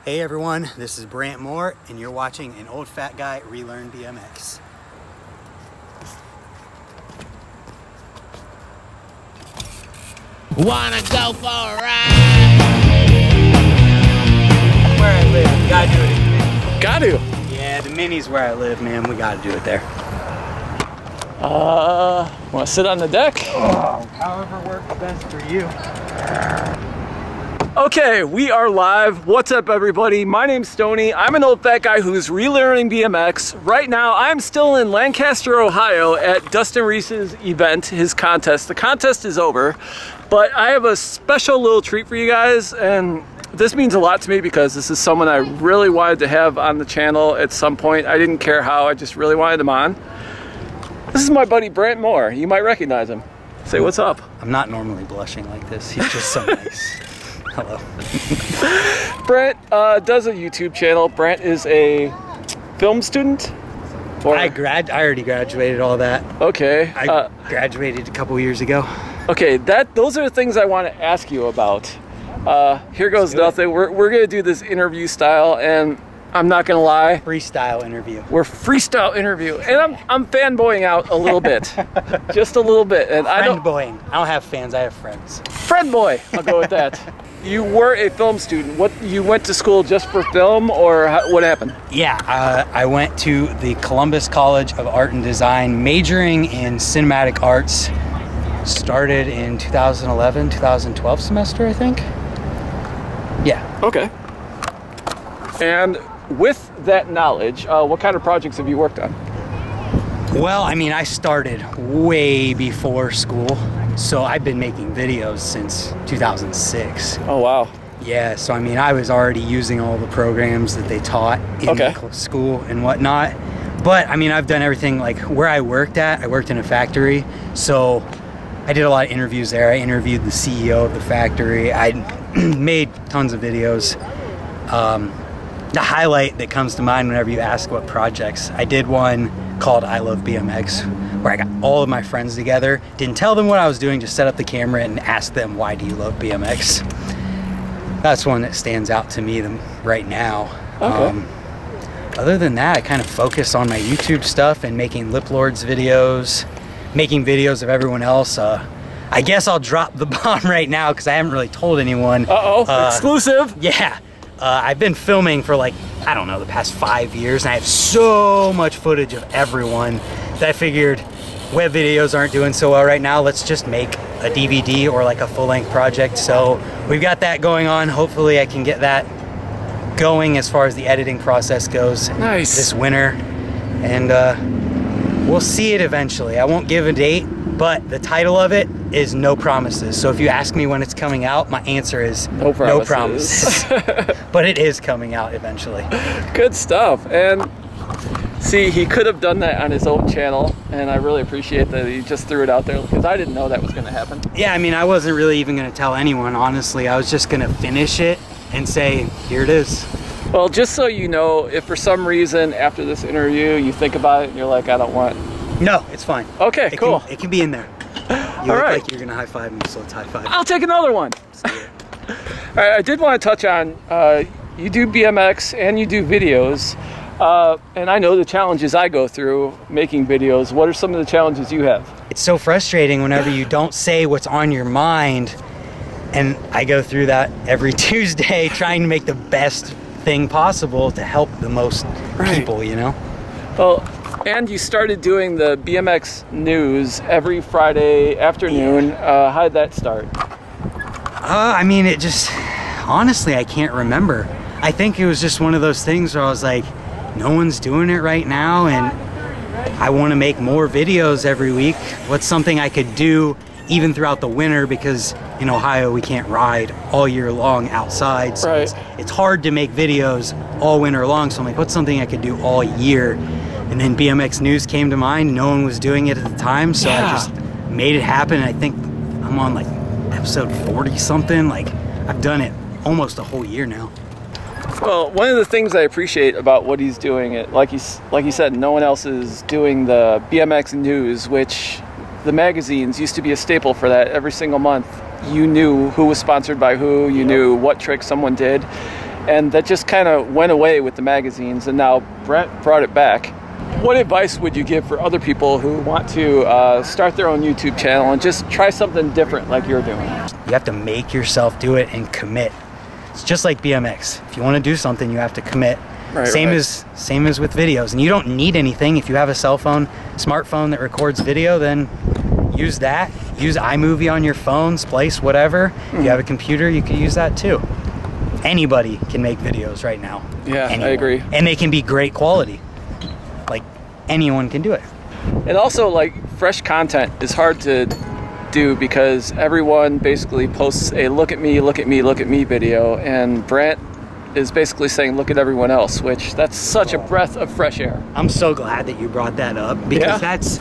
Hey everyone, this is Brant Moore, and you're watching an old fat guy relearn BMX. Wanna go for a ride? Where I live, gotta do it. Got to. Yeah, the Mini's where I live, man. We gotta do it there. Want to sit on the deck? Oh, however works best for you. Okay, we are live. What's up, everybody? My name's Stoney. I'm an old fat guy who's relearning BMX. Right now, I'm still in Lancaster, Ohio at Dustin Reese's event, his contest. The contest is over, but I have a special little treat for you guys, and this means a lot to me because this is someone I really wanted to have on the channel at some point. I didn't care how, I just really wanted him on. This is my buddy Brant Moore. You might recognize him. Say what's up. I'm not normally blushing like this. He's just so nice. Hello. Brant does a YouTube channel. Brant is a film student? Or... I already graduated all that. Okay. I graduated a couple years ago. Okay, those are the things I want to ask you about. Here goes nothing. We're going to do this interview style, and I'm not going to lie. Freestyle interview. We're freestyle interview. And I'm fanboying out a little bit. Just a little bit. And I don't have fans, I have friends. Friend boy, I'll go with that. You were a film student. You went to school just for film, or what happened? Yeah, I went to the Columbus College of Art and Design, majoring in cinematic arts. Started in 2011, 2012 semester, I think. Yeah. Okay. And with that knowledge, what kind of projects have you worked on? Well, I mean, I started way before school. So I've been making videos since 2006. Oh, wow. Yeah, so I mean, I was already using all the programs that they taught in school and whatnot. But I mean, I've done everything. Like where I worked at, I worked in a factory. So I did a lot of interviews there. I interviewed the CEO of the factory. I made tons of videos. The highlight that comes to mind whenever you ask what projects, I did one called I Love BMX, where I got all of my friends together, didn't tell them what I was doing, just set up the camera and asked them, why do you love BMX? That's one that stands out to me right now. Okay. Other than that, I kind of focus on my YouTube stuff and making Lip Lords videos, making videos of everyone else. I guess I'll drop the bomb right now because I haven't really told anyone. Exclusive. Yeah. I've been filming for like, I don't know, the past 5 years, and I have so much footage of everyone that I figured web videos aren't doing so well right now. Let's just make a DVD or like a full-length project. So we've got that going on. Hopefully I can get that going as far as the editing process goes this winter. And we'll see it eventually. I won't give a date, but the title of it is No Promises. So if you ask me when it's coming out, my answer is no promises. But it is coming out eventually. Good stuff. And see, he could have done that on his own channel, and I really appreciate that he just threw it out there because I didn't know that was going to happen. Yeah, I mean, I wasn't really even going to tell anyone, honestly. I was just going to finish it and say, here it is. Well, just so you know, if for some reason after this interview you think about it and you're like, I don't want... No, it's fine. Okay, cool. It can be in there. You look like you're going to high five me, so let's high five. I'll take another one. All right, I did want to touch on, you do BMX and you do videos, and I know the challenges I go through making videos. What are some of the challenges you have? It's so frustrating whenever you don't say what's on your mind, and I go through that every Tuesday trying to make the best thing possible to help the most people, you know? Well, and you started doing the BMX news every Friday afternoon. Yeah. How did that start? I mean, it just, honestly, I can't remember. I think it was just one of those things where I was like, no one's doing it right now, and I want to make more videos every week. What's something I could do even throughout the winter, because in Ohio we can't ride all year long outside, so it's hard to make videos all winter long. So I'm like, what's something I could do all year? And then BMX news came to mind. No one was doing it at the time, so I just made it happen. I think I'm on like episode 40 something. Like, I've done it almost a whole year now. Well, one of the things I appreciate about what he's doing, like he said, no one else is doing the BMX news, which the magazines used to be a staple for that. Every single month you knew who was sponsored by who, you knew what trick someone did. and that just kind of went away with the magazines, and now Brant brought it back. What advice would you give for other people who want to start their own YouTube channel and just try something different like you're doing? You have to make yourself do it and commit. It's just like BMX. If you want to do something, you have to commit. Right, same as with videos. And you don't need anything. If you have a cell phone, smartphone that records video, then use that. Use iMovie on your phone, Splice, whatever. If you have a computer, you can use that too. Anybody can make videos right now. Yeah, Anyone. I agree. And they can be great quality. Like, anyone can do it. And also, like, fresh content is hard to do because everyone basically posts a look at me, look at me, look at me video, and Brant is basically saying look at everyone else, which that's such a breath of fresh air. I'm so glad that you brought that up, because that's,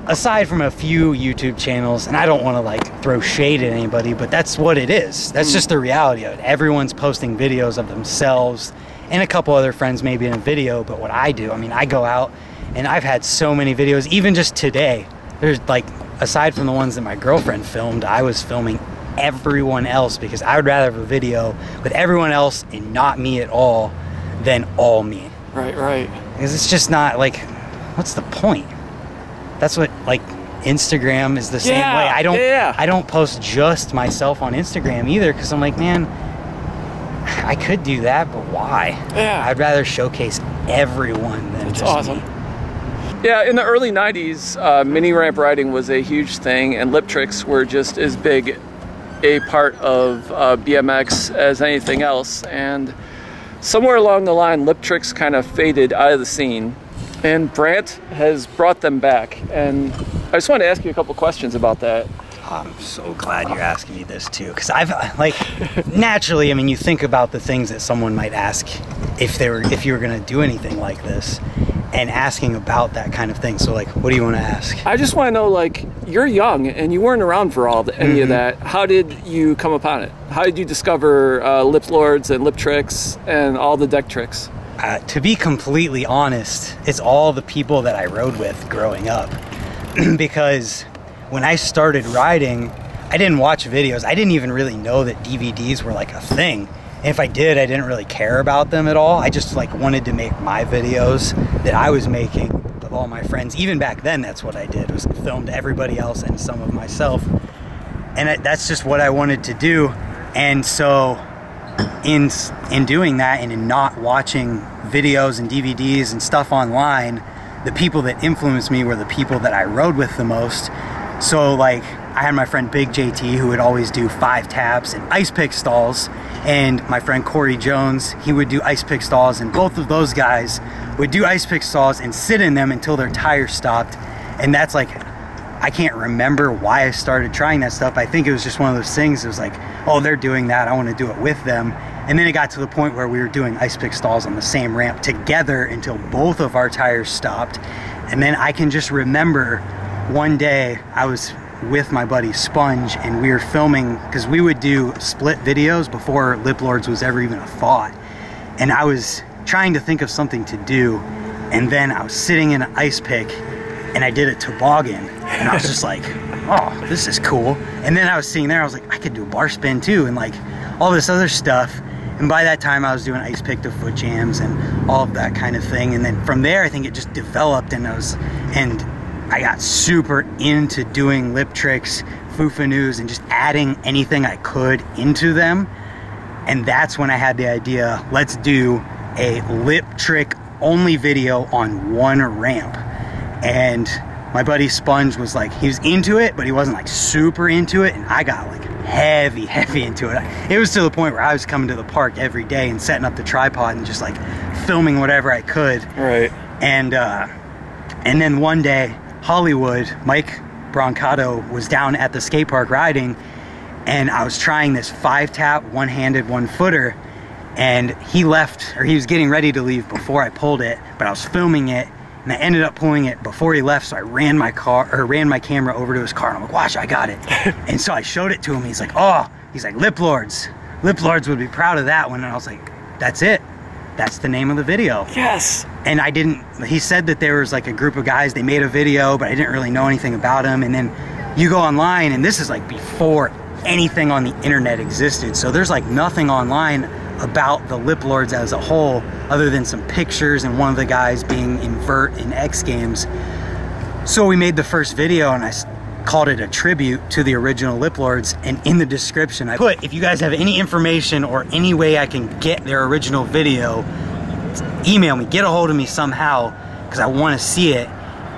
aside from a few YouTube channels, and I don't want to like throw shade at anybody, but that's what it is. That's just the reality of it. Everyone's posting videos of themselves and a couple other friends maybe in a video. But what I do, I mean, I go out and I've had so many videos, even just today. There's like, aside from the ones that my girlfriend filmed, I was filming everyone else, because I would rather have a video with everyone else and not me at all than all me. Right. Because it's just not like, what's the point? That's what, like, Instagram is the same way. I don't post just myself on Instagram either, because I'm like, man, I could do that, but why? Yeah. I'd rather showcase everyone than That's just awesome. me. Yeah, in the early 90s, mini ramp riding was a huge thing, and lip tricks were just as big a part of BMX as anything else. And somewhere along the line, lip tricks kind of faded out of the scene, and Brant has brought them back. And I just want to ask you a couple questions about that. I'm so glad you're asking me this too, because I've like, naturally, I mean, you think about the things that someone might ask if you were going to do anything like this, and asking about that kind of thing. So like, what do you want to ask? I just want to know, like, you're young and you weren't around for any of that. How did you come upon it? How did you discover lip lords and lip tricks and all the deck tricks? To be completely honest, it's all the people that I rode with growing up. Because when I started riding, I didn't watch videos. I didn't even really know that DVDs were like a thing. And if I did, I didn't really care about them at all. I just like wanted to make my videos that I was making with all my friends. Even back then, that's what I did, was filmed everybody else and some of myself. And that's just what I wanted to do. And so in doing that, and in not watching videos and DVDs and stuff online, the people that influenced me were the people that I rode with the most. So like, I had my friend Big JT, who would always do 5 taps and ice pick stalls, and my friend Corey Jones, he would do ice pick stalls, and both of those guys would do ice pick stalls and sit in them until their tires stopped. And that's like, I can't remember why I started trying that stuff. I think it was just one of those things. It was like, oh, they're doing that, I want to do it with them. And then it got to the point where we were doing ice pick stalls on the same ramp together until both of our tires stopped. And then I can just remember one day I was with my buddy Sponge, and we were filming, because we would do split videos before Lip Lords was ever even a thought. And I was trying to think of something to do, and then I was sitting in an ice pick and I did a toboggan, and I was just like, oh, this is cool. And then I was sitting there, I was like, I could do a bar spin too, and like all this other stuff. And by that time I was doing ice pick to foot jams and all of that kind of thing. And then from there, I think it just developed, and I got super into doing lip tricks, foo-fa-noos, and just adding anything I could into them. And that's when I had the idea, let's do a lip trick only video on one ramp. And my buddy Sponge was like, he was into it, but he wasn't like super into it. And I got like heavy into it. It was to the point where I was coming to the park every day and setting up the tripod and just like filming whatever I could. Right. And then one day, Hollywood, Mike Brancato, was down at the skate park riding, and I was trying this 5-tap, one-handed, one-footer, and he left, or he was getting ready to leave before I pulled it, but I was filming it, and I ended up pulling it before he left, so I ran my camera over to his car, and I'm like, watch, I got it. And so I showed it to him. He's like, oh, he's like, Lip Lords would be proud of that one. And I was like, that's it. That's the name of the video. Yes. And he said that there was like a group of guys, they made a video, but I didn't really know anything about them. And then you go online, and this is like before anything on the internet existed. So there's like nothing online about the Lip Lords as a whole, other than some pictures and one of the guys being in Vert in X Games. So we made the first video, and I called it a tribute to the original Lip Lords, and in the description I put, if you guys have any information or any way I can get their original video, email me, get a hold of me somehow, because I want to see it.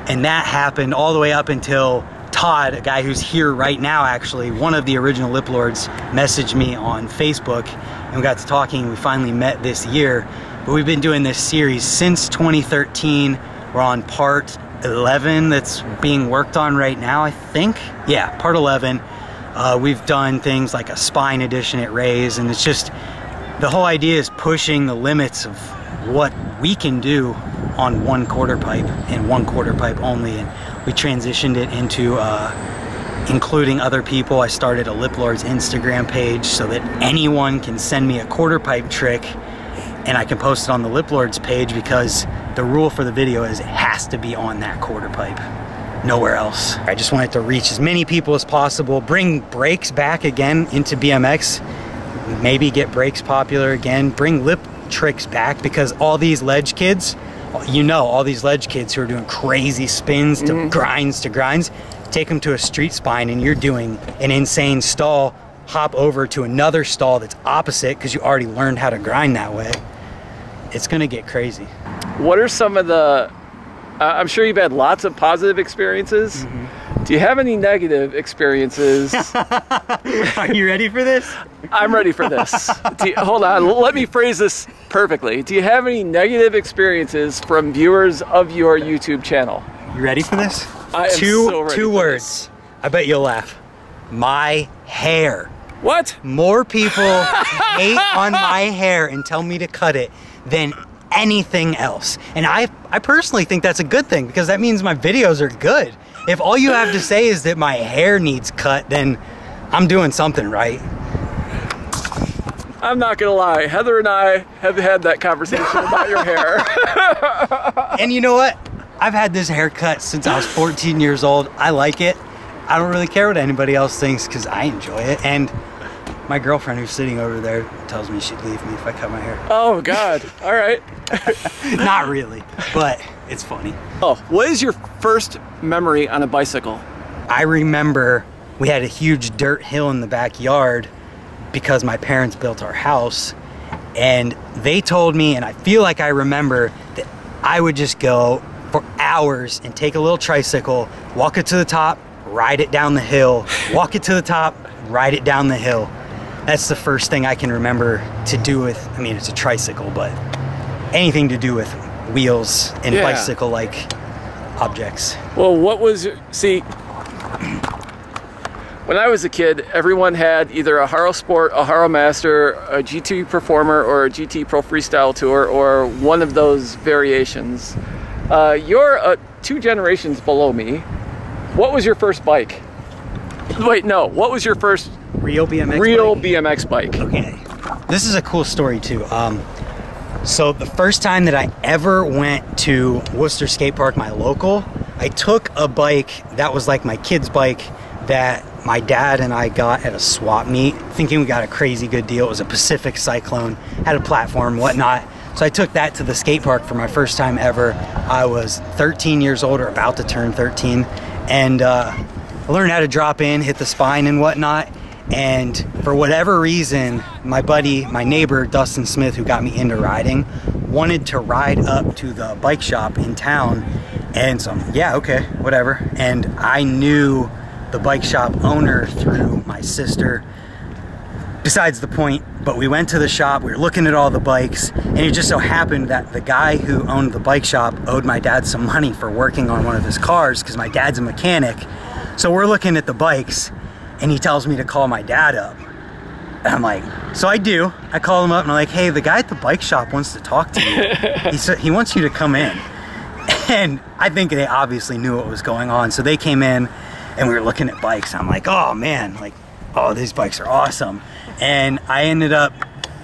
And that happened all the way up until Todd, a guy who's here right now actually, one of the original Lip Lords, messaged me on Facebook, and we got to talking, and we finally met this year. But we've been doing this series since 2013. We're on part 11 that's being worked on right now, I think. Yeah, part 11. We've done things like a spine edition at Ray's, and it's just, the whole idea is pushing the limits of what we can do on one quarter pipe and one quarter pipe only. And we transitioned it into including other people. I started a Lip Lords Instagram page so that anyone can send me a quarter pipe trick and I can post it on the Lip Lords page, because the rule for the video is it has to be on that quarter pipe, nowhere else. I just wanted to reach as many people as possible, bring brakes back again into BMX, maybe get brakes popular again, bring lip tricks back, because all these ledge kids, you know, all these ledge kids who are doing crazy spins to grinds, take them to a street spine and you're doing an insane stall, hop over to another stall that's opposite because you already learned how to grind that way. It's gonna get crazy. What are some of the, I'm sure you've had lots of positive experiences. Do you have any negative experiences? Are you ready for this? I'm ready for this. Hold on, let me phrase this perfectly. Do you have any negative experiences from viewers of your YouTube channel? You ready for this? I am so ready. Two words. I bet you'll laugh. My hair. What? More people hate on my hair and tell me to cut it than anything else. And I personally think that's a good thing, because that means my videos are good. If all you have to say is that my hair needs cut, then I'm doing something right. I'm not gonna lie, Heather and I have had that conversation about your hair. And you know what? I've had this haircut since I was 14 years old. I like it. I don't really care what anybody else thinks, because I enjoy it. And my girlfriend, who's sitting over there, tells me she'd leave me if I cut my hair. Oh God, all right. Not really, but it's funny. Oh, what is your first memory on a bicycle? I remember we had a huge dirt hill in the backyard because my parents built our house, and they told me, and I feel like I remember, that I would just go for hours and take a little tricycle, walk it to the top, ride it down the hill, walk it to the top, ride it down the hill. That's the first thing I can remember to do with, I mean, it's a tricycle, but anything to do with wheels and bicycle-like objects. Well, what was, see, when I was a kid, everyone had either a Haro Sport, a Haro Master, a GT Performer, or a GT Pro Freestyle Tour, or one of those variations. You're 2 generations below me. What was your first bike? Wait, no, what was your first real BMX bike? BMX bike? Okay, this is a cool story too. So the first time that I ever went to Worcester Skate Park, my local, I took a bike that was like my kid's bike that my dad and I got at a swap meet, thinking we got a crazy good deal. It was a Pacific Cyclone, had a platform, whatnot. So I took that to the skate park for my first time ever. I was 13 years old, or about to turn 13, and I learned how to drop in, hit the spine and whatnot. And for whatever reason, my buddy, my neighbor, Dustin Smith, who got me into riding, wanted to ride up to the bike shop in town. And so, yeah, okay, whatever. And I knew the bike shop owner through my sister. Besides the point, but we went to the shop, we were looking at all the bikes, and it just so happened that the guy who owned the bike shop owed my dad some money for working on one of his cars, because my dad's a mechanic. So we're looking at the bikes, and he tells me to call my dad up. And I'm like, so I do. I call him up and I'm like, hey, the guy at the bike shop wants to talk to you. He said he wants you to come in. And I think they obviously knew what was going on. So they came in and we were looking at bikes. I'm like, oh man, like, oh, these bikes are awesome. And I ended up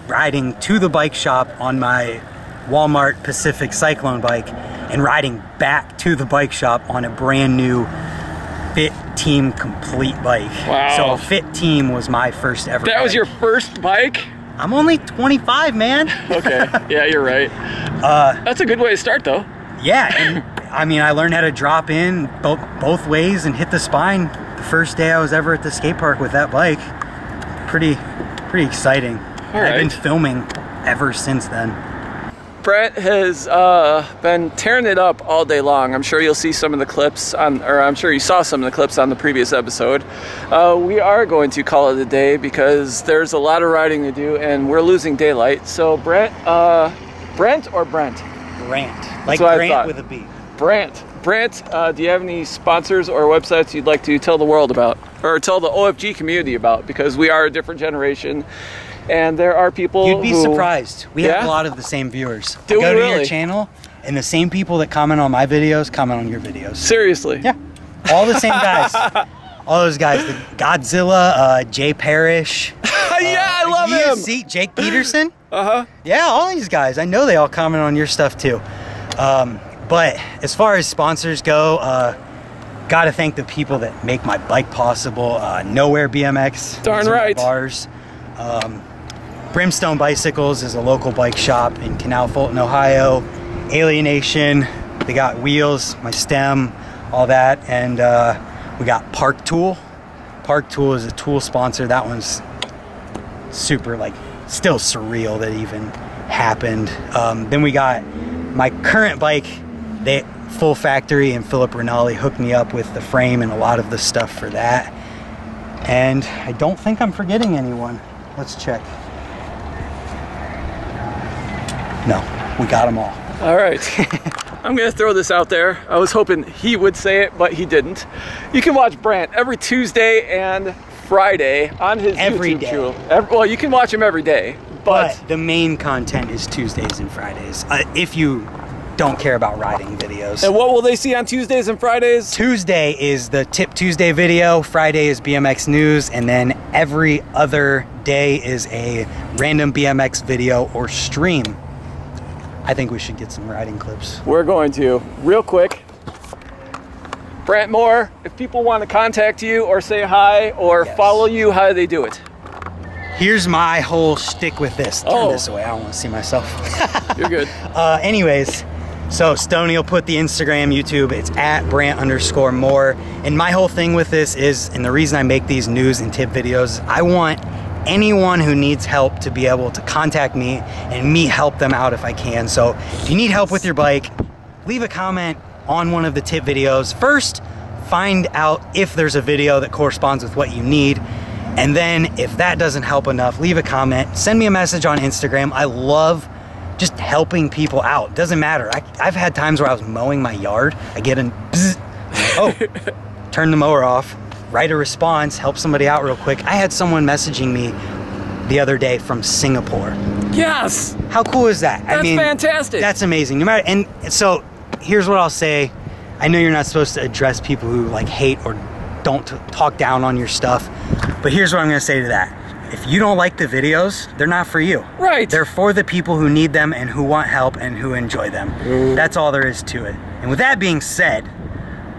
riding to the bike shop on my Walmart Pacific Cyclone bike and riding back to the bike shop on a brand new Fit Team Complete bike. Wow. So a Fit Team was my first ever That bike. was your first bike? I'm only 25, man. Okay, yeah, you're right. That's a good way to start, though. Yeah, and I mean, I learned how to drop in both ways and hit the spine the first day I was ever at the skate park with that bike. Pretty exciting. I've been filming ever since then. Brant has been tearing it up all day long. I'm sure you'll see some of the clips on, or I'm sure you saw some of the clips on the previous episode. We are going to call it a day because there's a lot of riding to do and we're losing daylight. So Brant or Brent? Brant. Like That's what Grant with a B. Brant. Brant, do you have any sponsors or websites you'd like to tell the world about? Or tell the OFG community about? Because we are a different generation. And there are people You'd be surprised. We have a lot of the same viewers. Do Go we to really? your channel, and the same people that comment on my videos comment on your videos. Seriously? Yeah. All the same guys. All those guys. The Godzilla, Jay Parrish. Yeah, I love him! See, Jake Peterson. Uh-huh. Yeah, all these guys. I know they all comment on your stuff too. But as far as sponsors go, gotta thank the people that make my bike possible. Nowhere BMX. Darn Those are my right. Bars. Brimstone Bicycles is a local bike shop in Canal Fulton, Ohio. Alienation, they got wheels, my stem, all that. And we got Park Tool. Park Tool is a tool sponsor. That one's super, like, still surreal that even happened. Then we got my current bike. They Full Factory and Philip Rinaldi hooked me up with the frame and a lot of the stuff for that. And I don't think I'm forgetting anyone. Let's check. No, we got them all. All right. I'm going to throw this out there. I was hoping he would say it, but he didn't. You can watch Brant every Tuesday and Friday on his Every YouTube day. channel. Well, you can watch him every day, But the main content is Tuesdays and Fridays. If you don't care about riding videos. And what will they see on Tuesdays and Fridays? Tuesday is the Tip Tuesday video, Friday is BMX news, and then every other day is a random BMX video or stream. I think we should get some riding clips. We're going to. Real quick. Brant Moore, if people want to contact you or say hi or follow you, how do they do it? Here's my whole shtick with this. Turn this away, I don't want to see myself. You're good. Anyways, so Stoney will put the Instagram, YouTube, it's at Brant_Moore. And my whole thing with this is, and the reason I make these news and tip videos, I want anyone who needs help to be able to contact me and me help them out if I can. So if you need help with your bike, leave a comment on one of the tip videos. First, find out if there's a video that corresponds with what you need. And then if that doesn't help enough, leave a comment, send me a message on Instagram. I love just helping people out. Doesn't matter. I've had times where I was mowing my yard. I get in, bzz, oh, turn the mower off, write a response, help somebody out real quick. I had someone messaging me the other day from Singapore. Yes! How cool is that? That's fantastic. That's amazing. No matter, and so here's what I'll say. I know you're not supposed to address people who like hate or don't talk down on your stuff, but here's what I'm gonna say to that. If you don't like the videos, they're not for you. Right. They're for the people who need them and who want help and who enjoy them. That's all there is to it. And with that being said,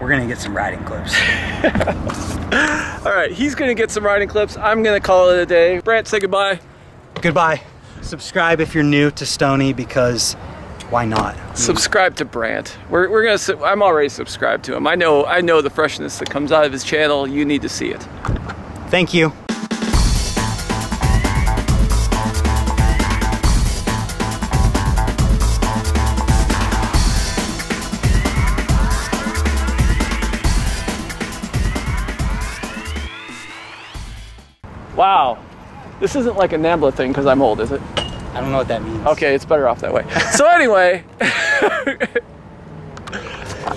we're gonna get some riding clips. All right, he's gonna get some riding clips. I'm gonna call it a day. Brant, say goodbye. Goodbye. Subscribe if you're new to Stoney, because why not? Subscribe to Brant. I'm already subscribed to him. I know the freshness that comes out of his channel. You need to see it. Thank you. Wow. This isn't like a NAMBLA thing because I'm old, is it? I don't know what that means. Okay, it's better off that way. So anyway,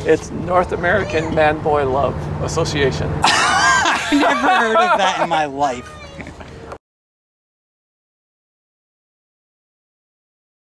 it's North American Man Boy Love Association. I've never heard of that in my life.